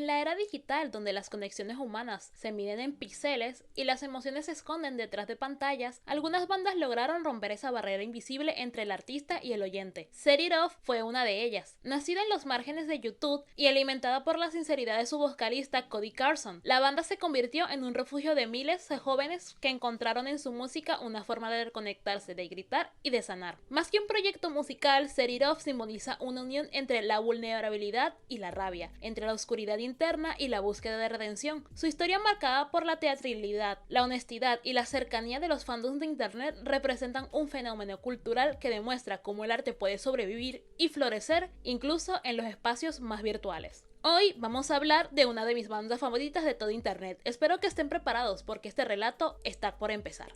En la era digital, donde las conexiones humanas se miden en píxeles y las emociones se esconden detrás de pantallas, algunas bandas lograron romper esa barrera invisible entre el artista y el oyente. Set It Off fue una de ellas. Nacida en los márgenes de YouTube y alimentada por la sinceridad de su vocalista Cody Carson, la banda se convirtió en un refugio de miles de jóvenes que encontraron en su música una forma de reconectarse, de gritar y de sanar. Más que un proyecto musical, Set It Off simboliza una unión entre la vulnerabilidad y la rabia, entre la oscuridad interna y la búsqueda de redención. Su historia, marcada por la teatralidad, la honestidad y la cercanía de los fandoms de internet, representan un fenómeno cultural que demuestra cómo el arte puede sobrevivir y florecer incluso en los espacios más virtuales. Hoy vamos a hablar de una de mis bandas favoritas de todo internet. Espero que estén preparados porque este relato está por empezar.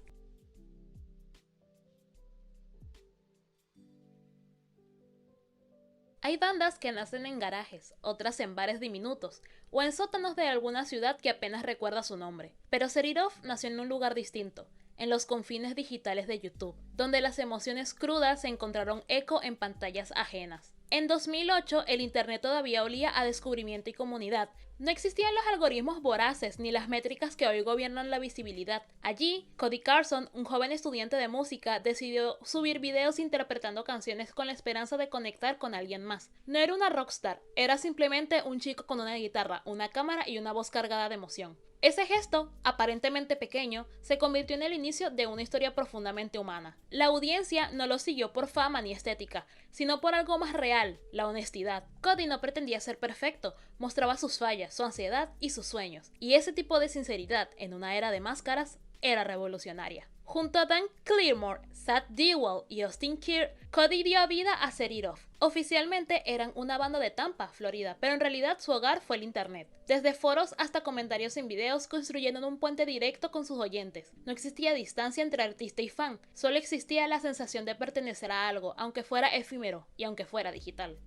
Hay bandas que nacen en garajes, otras en bares diminutos, o en sótanos de alguna ciudad que apenas recuerda su nombre. Pero Set It Off nació en un lugar distinto, en los confines digitales de YouTube, donde las emociones crudas se encontraron eco en pantallas ajenas. En 2008, el internet todavía olía a descubrimiento y comunidad. No existían los algoritmos voraces ni las métricas que hoy gobiernan la visibilidad. Allí, Cody Carson, un joven estudiante de música, decidió subir videos interpretando canciones con la esperanza de conectar con alguien más. No era una rockstar, era simplemente un chico con una guitarra, una cámara y una voz cargada de emoción. Ese gesto, aparentemente pequeño, se convirtió en el inicio de una historia profundamente humana. La audiencia no lo siguió por fama ni estética, sino por algo más real, la honestidad. Cody no pretendía ser perfecto, mostraba sus fallas, su ansiedad y sus sueños, y ese tipo de sinceridad en una era de máscaras era revolucionaria. Junto a Dan Clearmore, Zach Dewell y Austin Keir, Cody dio vida a Set It Off. Oficialmente eran una banda de Tampa, Florida, pero en realidad su hogar fue el internet. Desde foros hasta comentarios en videos, construyeron un puente directo con sus oyentes. No existía distancia entre artista y fan, solo existía la sensación de pertenecer a algo, aunque fuera efímero y aunque fuera digital.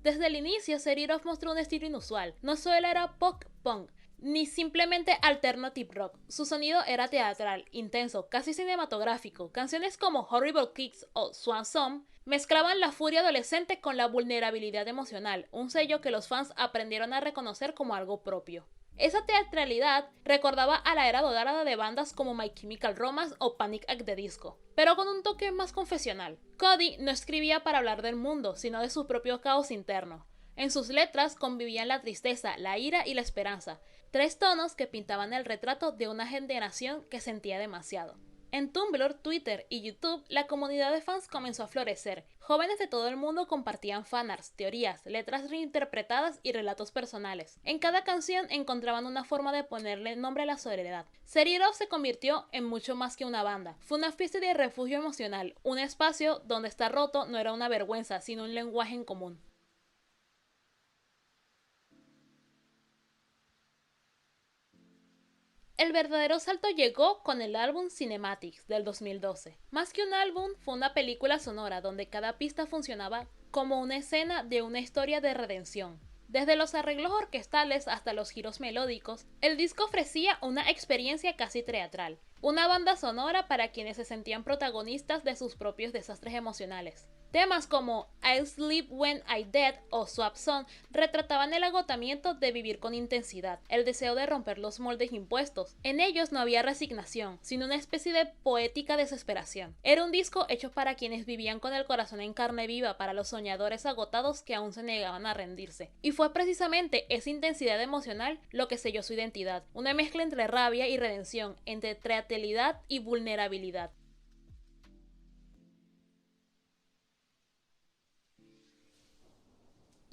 Desde el inicio, Set It Off mostró un estilo inusual. No solo era pop-punk, ni simplemente alternative rock. Su sonido era teatral, intenso, casi cinematográfico. Canciones como Horrible Kicks o Swan Song mezclaban la furia adolescente con la vulnerabilidad emocional, un sello que los fans aprendieron a reconocer como algo propio. Esa teatralidad recordaba a la era dorada de bandas como My Chemical Romance o Panic! At the Disco, pero con un toque más confesional. Cody no escribía para hablar del mundo, sino de su propio caos interno. En sus letras convivían la tristeza, la ira y la esperanza, tres tonos que pintaban el retrato de una generación que sentía demasiado. En Tumblr, Twitter y YouTube, la comunidad de fans comenzó a florecer. Jóvenes de todo el mundo compartían fanarts, teorías, letras reinterpretadas y relatos personales. En cada canción encontraban una forma de ponerle nombre a la soledad. Set It Off se convirtió en mucho más que una banda. Fue una especie de refugio emocional, un espacio donde estar roto no era una vergüenza, sino un lenguaje en común. El verdadero salto llegó con el álbum Cinematics del 2012. Más que un álbum, fue una película sonora donde cada pista funcionaba como una escena de una historia de redención. Desde los arreglos orquestales hasta los giros melódicos, el disco ofrecía una experiencia casi teatral, una banda sonora para quienes se sentían protagonistas de sus propios desastres emocionales. Temas como I'll Sleep When I Dead o Swap Song retrataban el agotamiento de vivir con intensidad, el deseo de romper los moldes impuestos. En ellos no había resignación, sino una especie de poética desesperación. Era un disco hecho para quienes vivían con el corazón en carne viva, para los soñadores agotados que aún se negaban a rendirse. Y fue precisamente esa intensidad emocional lo que selló su identidad, una mezcla entre rabia y redención, entre teatralidad y vulnerabilidad.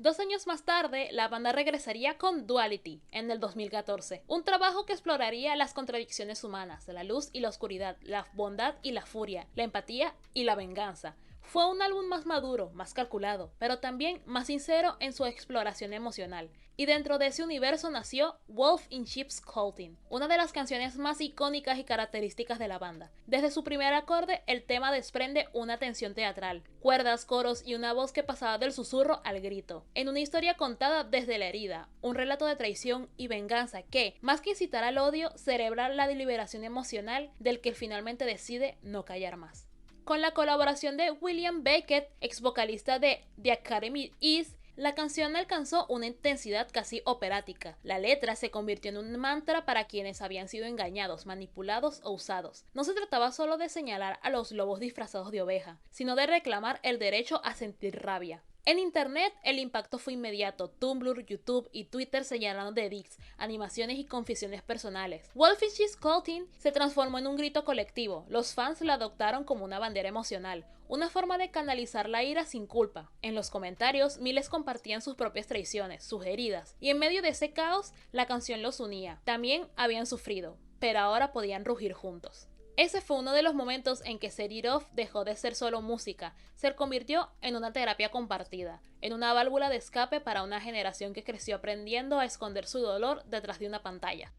2 años más tarde, la banda regresaría con Duality en el 2014, un trabajo que exploraría las contradicciones humanas, la luz y la oscuridad, la bondad y la furia, la empatía y la venganza. Fue un álbum más maduro, más calculado, pero también más sincero en su exploración emocional. Y dentro de ese universo nació Wolf in Sheep's Clothing, una de las canciones más icónicas y características de la banda. Desde su primer acorde, el tema desprende una tensión teatral, cuerdas, coros y una voz que pasaba del susurro al grito, en una historia contada desde la herida, un relato de traición y venganza que, más que incitar al odio, celebra la deliberación emocional del que finalmente decide no callar más. Con la colaboración de William Beckett, ex vocalista de The Academy Is, la canción alcanzó una intensidad casi operática. La letra se convirtió en un mantra para quienes habían sido engañados, manipulados o usados. No se trataba solo de señalar a los lobos disfrazados de oveja, sino de reclamar el derecho a sentir rabia. En internet, el impacto fue inmediato. Tumblr, YouTube y Twitter se llenaron de edits, animaciones y confesiones personales. Wolfish is Calling se transformó en un grito colectivo. Los fans la adoptaron como una bandera emocional, una forma de canalizar la ira sin culpa. En los comentarios, miles compartían sus propias traiciones, sus heridas, y en medio de ese caos, la canción los unía. También habían sufrido, pero ahora podían rugir juntos. Ese fue uno de los momentos en que Set It Off dejó de ser solo música, se convirtió en una terapia compartida, en una válvula de escape para una generación que creció aprendiendo a esconder su dolor detrás de una pantalla.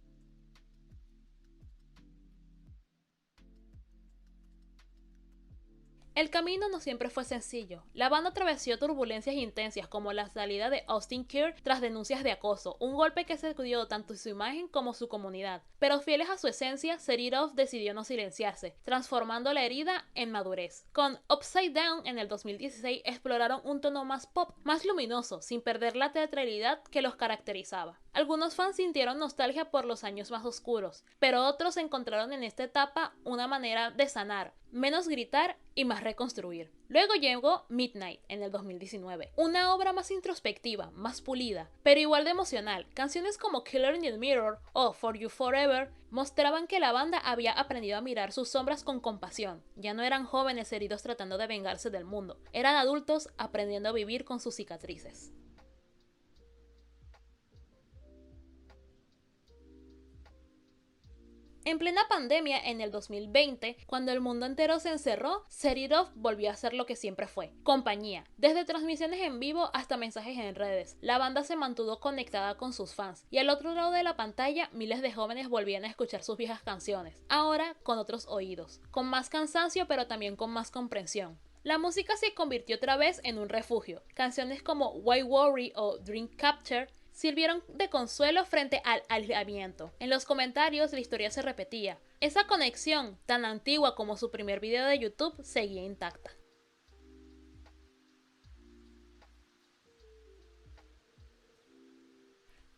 El camino no siempre fue sencillo. La banda atravesó turbulencias intensas como la salida de Austin Keir tras denuncias de acoso, un golpe que sacudió tanto su imagen como su comunidad. Pero fieles a su esencia, Set It Off decidió no silenciarse, transformando la herida en madurez. Con Upside Down en el 2016 exploraron un tono más pop, más luminoso, sin perder la teatralidad que los caracterizaba. Algunos fans sintieron nostalgia por los años más oscuros, pero otros encontraron en esta etapa una manera de sanar, menos gritar y más reconstruir. Luego llegó Midnight en el 2019, una obra más introspectiva, más pulida, pero igual de emocional. Canciones como Killer in the Mirror o For You Forever mostraban que la banda había aprendido a mirar sus sombras con compasión. Ya no eran jóvenes heridos tratando de vengarse del mundo, eran adultos aprendiendo a vivir con sus cicatrices. En plena pandemia, en el 2020, cuando el mundo entero se encerró, Set It Off volvió a ser lo que siempre fue: compañía. Desde transmisiones en vivo hasta mensajes en redes, la banda se mantuvo conectada con sus fans, y al otro lado de la pantalla, miles de jóvenes volvían a escuchar sus viejas canciones, ahora con otros oídos, con más cansancio pero también con más comprensión. La música se convirtió otra vez en un refugio. Canciones como Why Worry o Dream Capture sirvieron de consuelo frente al aislamiento. En los comentarios la historia se repetía. Esa conexión, tan antigua como su primer video de YouTube, seguía intacta.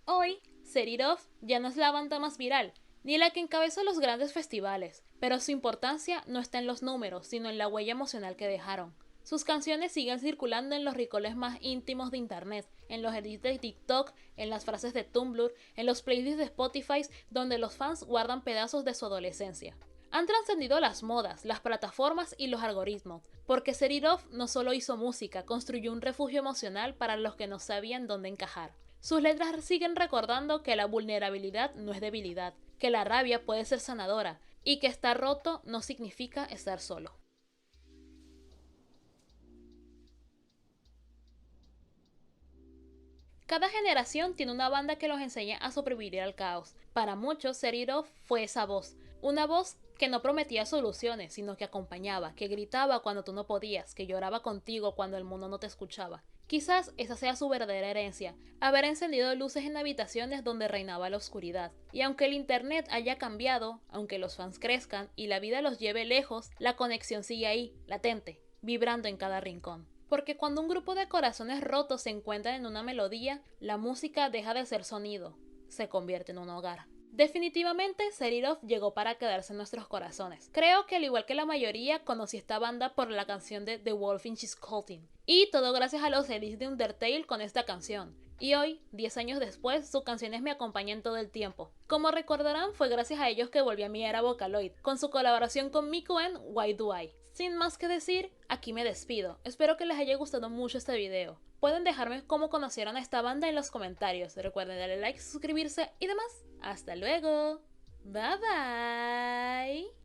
Hoy, Set It Off ya no es la banda más viral, ni la que encabeza los grandes festivales, pero su importancia no está en los números, sino en la huella emocional que dejaron. Sus canciones siguen circulando en los rincones más íntimos de internet, en los edits de TikTok, en las frases de Tumblr, en los playlists de Spotify, donde los fans guardan pedazos de su adolescencia. Han trascendido las modas, las plataformas y los algoritmos, porque Set It Off no solo hizo música, construyó un refugio emocional para los que no sabían dónde encajar. Sus letras siguen recordando que la vulnerabilidad no es debilidad, que la rabia puede ser sanadora, y que estar roto no significa estar solo. Cada generación tiene una banda que los enseña a sobrevivir al caos. Para muchos, Set It Off fue esa voz. Una voz que no prometía soluciones, sino que acompañaba, que gritaba cuando tú no podías, que lloraba contigo cuando el mundo no te escuchaba. Quizás esa sea su verdadera herencia, haber encendido luces en habitaciones donde reinaba la oscuridad. Y aunque el internet haya cambiado, aunque los fans crezcan y la vida los lleve lejos, la conexión sigue ahí, latente, vibrando en cada rincón. Porque cuando un grupo de corazones rotos se encuentran en una melodía, la música deja de ser sonido, se convierte en un hogar. Definitivamente, Set It Off llegó para quedarse en nuestros corazones. Creo que al igual que la mayoría, conocí esta banda por la canción de The Wolfish is Calling. Y todo gracias a los edits de Undertale con esta canción. Y hoy, 10 años después, sus canciones me acompañan todo el tiempo. Como recordarán, fue gracias a ellos que volví a mi era Vocaloid, con su colaboración con Miku en Why Do I. Sin más que decir, aquí me despido. Espero que les haya gustado mucho este video. Pueden dejarme cómo conocieron a esta banda en los comentarios. Recuerden darle like, suscribirse y demás. ¡Hasta luego! Bye bye.